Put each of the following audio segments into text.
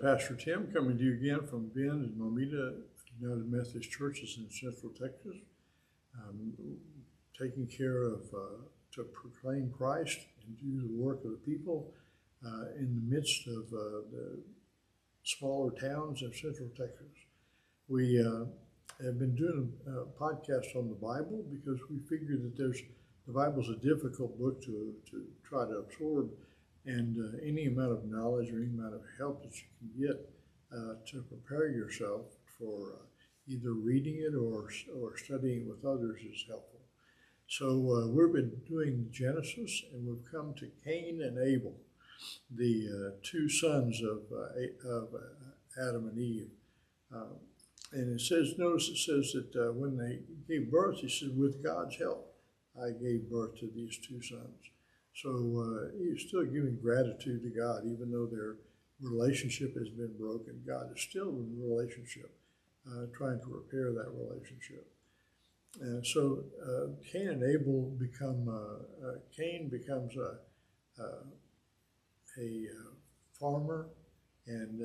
Pastor Tim coming to you again from Bend and Momita United Methodist Churches in Central Texas, um, taking care of to proclaim Christ and do the work of the people in the midst of the smaller towns of Central Texas. We have been doing a podcast on the Bible because we figure that the Bible's a difficult book to try to absorb, and any amount of knowledge or any amount of help that you can get to prepare yourself for either reading it or studying with others is helpful. So we've been doing Genesis, and we've come to Cain and Abel, the two sons of Adam and Eve. And it says, notice it says that when they gave birth, he said, with God's help, I gave birth to these two sons. So he's still giving gratitude to God, even though their relationship has been broken. God is still in the relationship, trying to repair that relationship. And so Cain and Abel become, Cain becomes a farmer, and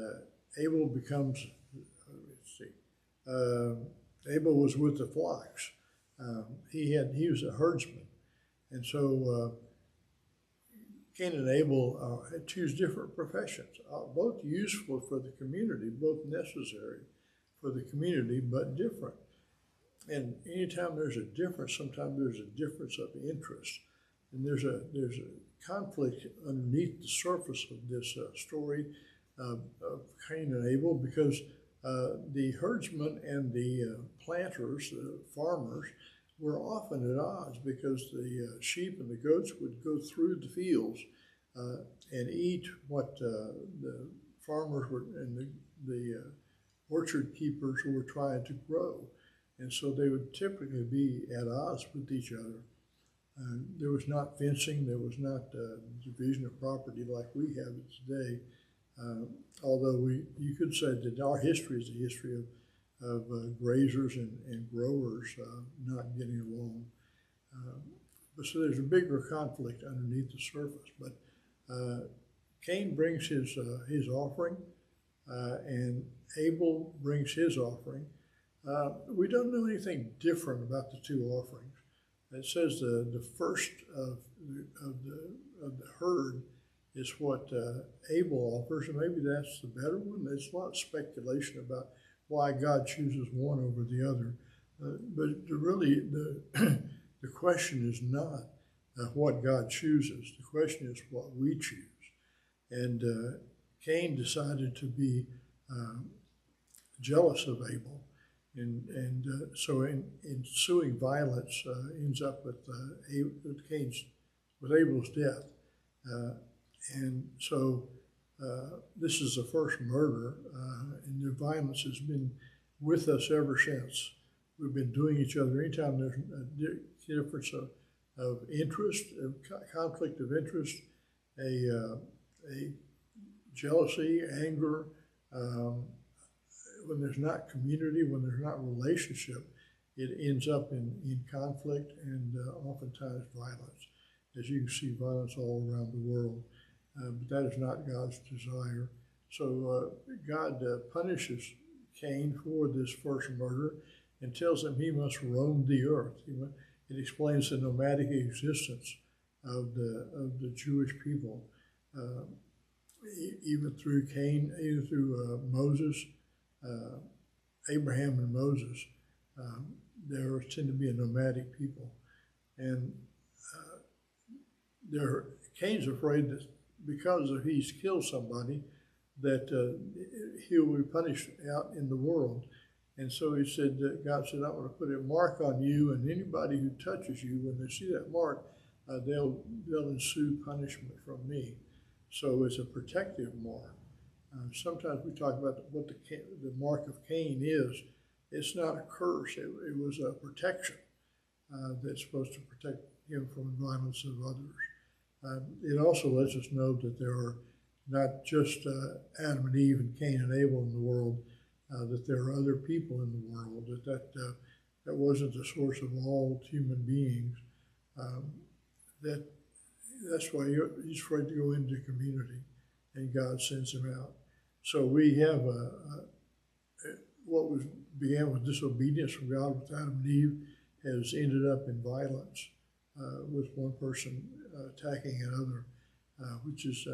Abel becomes, let's see, Abel was with the flocks. He was a herdsman. And so Cain and Abel choose different professions, both useful for the community, both necessary for the community, but different. And anytime there's a difference, sometimes there's a difference of interest. And there's a conflict underneath the surface of this story of Cain and Abel, because the herdsmen and the planters, the farmers, were often at odds, because the sheep and the goats would go through the fields and eat what the farmers were and the orchard keepers were trying to grow. And so they would typically be at odds with each other. There was not fencing, there was not division of property like we have it today. Although you could say that our history is a history of grazers and growers not getting along. But so there's a bigger conflict underneath the surface. But Cain brings his offering, and Abel brings his offering. We don't know anything different about the two offerings. It says the first of the herd is what Abel offers, and maybe that's the better one. There's a lot of speculation about why God chooses one over the other. But really, the question is not what God chooses. The question is what we choose. And Cain decided to be jealous of Abel. And so in ensuing violence ends up with Abel's death. And so this is the first murder, and the violence has been with us ever since. We've been doing each other. Anytime there's a difference of interest, a conflict of interest, a jealousy, anger, when there's not community, when there's not relationship, it ends up in conflict and oftentimes violence. As you can see, violence all around the world. But that is not God's desire. So God punishes Cain for this first murder and tells him he must roam the earth. It explains the nomadic existence of the Jewish people, even through Cain, even through Moses, Abraham and Moses. There tend to be a nomadic people, and Cain's afraid that because he's killed somebody, that he'll be punished out in the world. And so he said, God said, I'm going to put a mark on you, and anybody who touches you, when they see that mark, they'll ensue punishment from me. So it's a protective mark. Sometimes we talk about what the mark of Cain is. It's not a curse. It was a protection that's supposed to protect him from the violence of others. It also lets us know that there are not just Adam and Eve and Cain and Abel in the world, that there are other people in the world, that wasn't the source of all human beings. That's why he's afraid to go into community, and God sends him out. So we have what was began with disobedience from God with Adam and Eve has ended up in violence, with one person attacking another, which is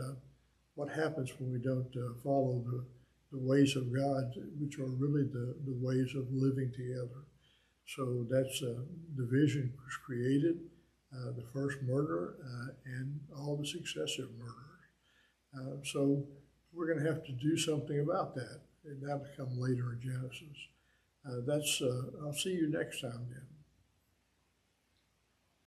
what happens when we don't follow the ways of God, which are really the ways of living together. So that's division was created, the first murder, and all the successive murders. So we're going to have to do something about that, and that'll come later in Genesis. I'll see you next time then.